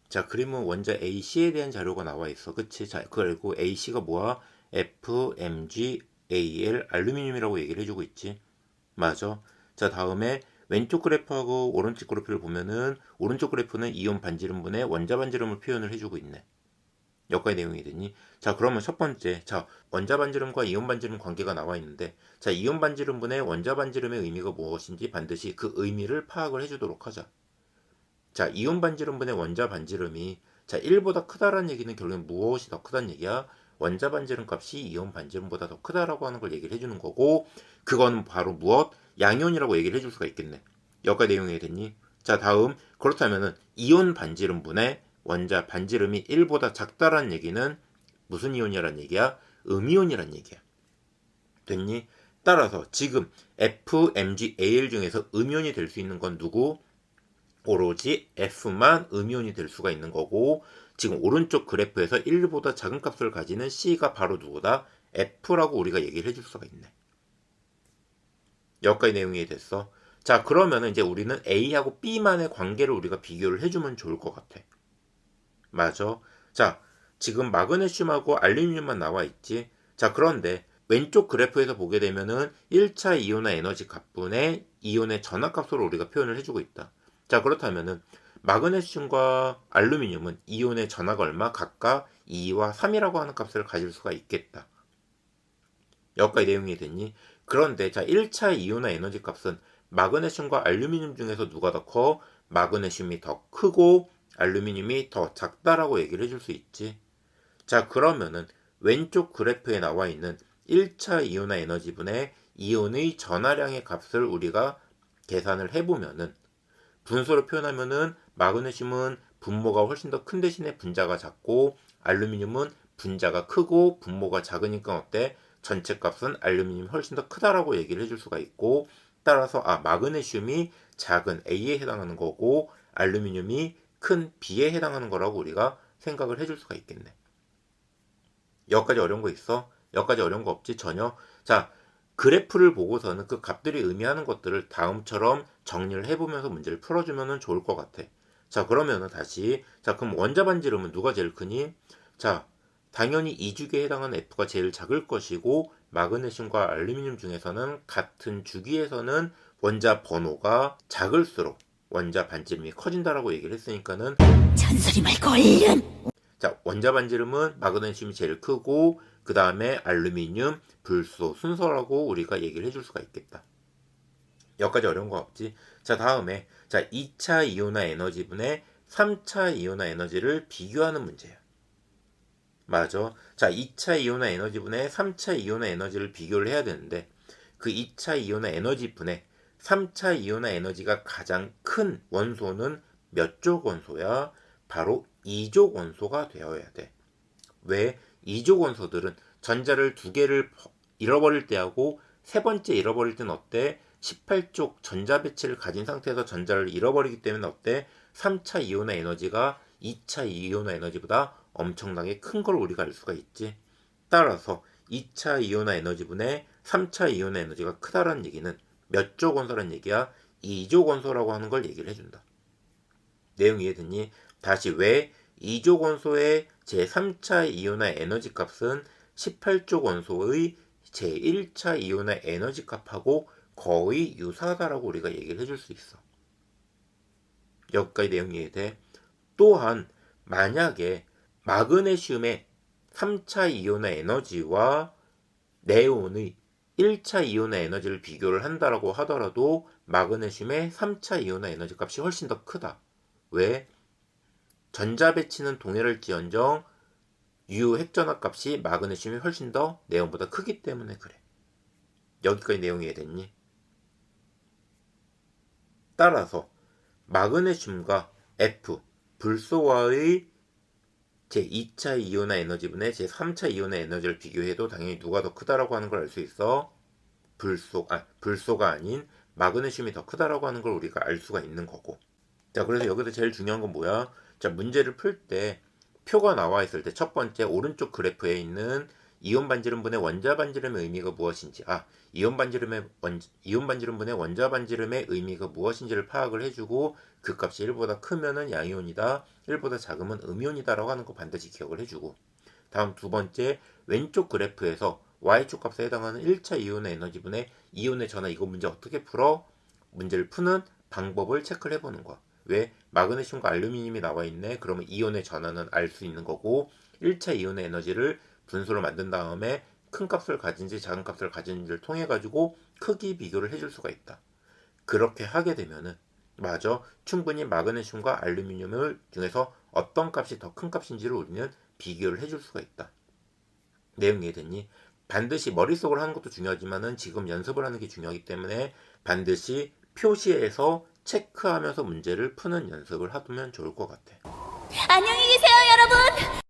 자, 그림은 원자 AC에 대한 자료가 나와 있어. 그치? 자, 그리고 AC가 뭐야? FMgAl 알루미늄이라고 얘기를 해주고 있지. 맞아. 자, 다음에 왼쪽 그래프하고 오른쪽 그래프를 보면은 오른쪽 그래프는 이온 반지름분의 원자 반지름을 표현을 해주고 있네. 여기까지 내용이 되니? 자, 그러면 첫 번째, 자, 원자 반지름과 이온 반지름 관계가 나와 있는데, 자, 이온 반지름분의 원자 반지름의 의미가 무엇인지 반드시 그 의미를 파악을 해주도록 하자. 자, 이온 반지름분의 원자 반지름이 자, 1보다 크다라는 얘기는 결국엔 무엇이 더 크다는 얘기야? 원자 반지름 값이 이온 반지름보다 더 크다라고 하는 걸 얘기를 해주는 거고, 그건 바로 무엇? 양이온이라고 얘기를 해줄 수가 있겠네. 여기까지 내용이 됐니? 자, 다음, 그렇다면은 이온 반지름분의 원자 반지름이 1보다 작다라는 얘기는 무슨 이온이란 얘기야? 음이온이란 얘기야. 됐니? 따라서 지금 FMgAl 중에서 음이온이 될 수 있는 건 누구? 오로지 F만 음이온이 될 수가 있는 거고, 지금 오른쪽 그래프에서 1보다 작은 값을 가지는 C가 바로 누구다? F라고 우리가 얘기를 해줄 수가 있네. 여기까지 내용이 됐어. 자, 그러면 이제 우리는 A하고 B만의 관계를 우리가 비교를 해주면 좋을 것 같아. 맞아. 자, 지금 마그네슘하고 알루미늄만 나와 있지. 자, 그런데 왼쪽 그래프에서 보게 되면은 1차 이온의 에너지 값분의 이온의 전압값으로 우리가 표현을 해주고 있다. 자, 그렇다면은 마그네슘과 알루미늄은 이온의 전하가 얼마? 각각 2와 3이라고 하는 값을 가질 수가 있겠다. 여기까지 내용이 됐니? 그런데 자, 1차 이온의 에너지 값은 마그네슘과 알루미늄 중에서 누가 더 커? 마그네슘이 더 크고 알루미늄이 더 작다라고 얘기를 해줄 수 있지. 자, 그러면은 왼쪽 그래프에 나와 있는 1차 이온의 에너지분의 이온의 전하량의 값을 우리가 계산을 해보면은 분수로 표현하면은 마그네슘은 분모가 훨씬 더 큰 대신에 분자가 작고 알루미늄은 분자가 크고 분모가 작으니까 어때? 전체 값은 알루미늄이 훨씬 더 크다라고 얘기를 해줄 수가 있고, 따라서 마그네슘이 작은 A에 해당하는 거고 알루미늄이 큰 B에 해당하는 거라고 우리가 생각을 해줄 수가 있겠네. 여기까지 어려운 거 있어? 여기까지 어려운 거 없지? 전혀. 자, 그래프를 보고서는 그 값들이 의미하는 것들을 다음처럼 정리를 해보면서 문제를 풀어주면 좋을 것 같아. 자, 그러면은 다시, 자, 그럼 원자 반지름은 누가 제일 크니? 자, 당연히 이주기에 해당하는 F가 제일 작을 것이고, 마그네슘과 알루미늄 중에서는 같은 주기에서는 원자 번호가 작을수록 원자 반지름이 커진다라고 얘기를 했으니까는 잔소리 말고 얼른. 자, 원자 반지름은 마그네슘이 제일 크고 그 다음에 알루미늄, 불소 순서라고 우리가 얘기를 해줄 수가 있겠다. 여기까지 어려운 거 없지? 자, 다음에 자 2차 이온화 에너지분의 3차 이온화 에너지를 비교하는 문제야. 맞아. 자, 2차 이온화 에너지분의 3차 이온화 에너지를 비교를 해야 되는데 그 2차 이온화 에너지분의 3차 이온화 에너지가 가장 큰 원소는 몇 족 원소야? 바로 2족 원소가 되어야 돼. 왜? 2족 원소들은 전자를 두 개를 잃어버릴 때하고 세 번째 잃어버릴 때는 어때? 18족 전자 배치를 가진 상태에서 전자를 잃어버리기 때문에 어때? 3차 이온화 에너지가 2차 이온화 에너지보다 엄청나게 큰 걸 우리가 알 수가 있지. 따라서 2차 이온화 에너지분의 3차 이온화 에너지가 크다라는 얘기는 몇 족 원소라는 얘기야? 2족 원소라고 하는 걸 얘기를 해준다. 내용 이해됐니? 다시 왜 2족 원소의 제3차 이온화 에너지 값은 18족 원소의 제1차 이온화 에너지 값하고 거의 유사하다라고 우리가 얘기를 해줄 수 있어. 여기까지 내용 이해돼? 또한 만약에 마그네슘의 3차 이온화 에너지와 네온의 1차 이온화 에너지를 비교를 한다라고 하더라도 마그네슘의 3차 이온화 에너지 값이 훨씬 더 크다. 왜? 전자 배치는 동일할지언정 유 핵전압 값이 마그네슘이 훨씬 더 네온보다 크기 때문에 그래. 여기까지 내용이 이해됐니? 따라서 마그네슘과 F, 불소와의 제2차 이온화 에너지분의 제3차 이온화 에너지를 비교해도 당연히 누가 더 크다라고 하는 걸 알 수 있어. 불소가 아닌 마그네슘이 더 크다라고 하는 걸 우리가 알 수가 있는 거고. 자, 그래서 여기서 제일 중요한 건 뭐야? 자, 문제를 풀 때 표가 나와 있을 때 첫 번째 오른쪽 그래프에 있는 이온 반지름분의 원자 반지름의 의미가 무엇인지, 이온 반지름분의 원자 반지름의 의미가 무엇인지를 파악을 해주고 그 값이 1보다 크면은 양이온이다, 1보다 작으면 음이온이다라고 하는 거 반드시 기억을 해주고, 다음 두 번째, 왼쪽 그래프에서 y축 값에 해당하는 1차 이온의 에너지분의 이온의 전하, 이거 문제 어떻게 풀어? 문제를 푸는 방법을 체크를 해보는 거야. 왜? 마그네슘과 알루미늄이 나와 있네. 그러면 이온의 전하는 알 수 있는 거고, 1차 이온의 에너지를 분수로 만든 다음에 큰 값을 가진지 작은 값을 가진지를 통해 가지고 크기 비교를 해줄 수가 있다. 그렇게 하게 되면은 맞아, 충분히 마그네슘과 알루미늄을 중에서 어떤 값이 더 큰 값인지를 우리는 비교를 해줄 수가 있다. 내용 이해됐니? 반드시 머릿속으로 하는 것도 중요하지만은 지금 연습을 하는 게 중요하기 때문에 반드시 표시해서 체크하면서 문제를 푸는 연습을 하면 좋을 것 같아. 안녕히 계세요, 여러분.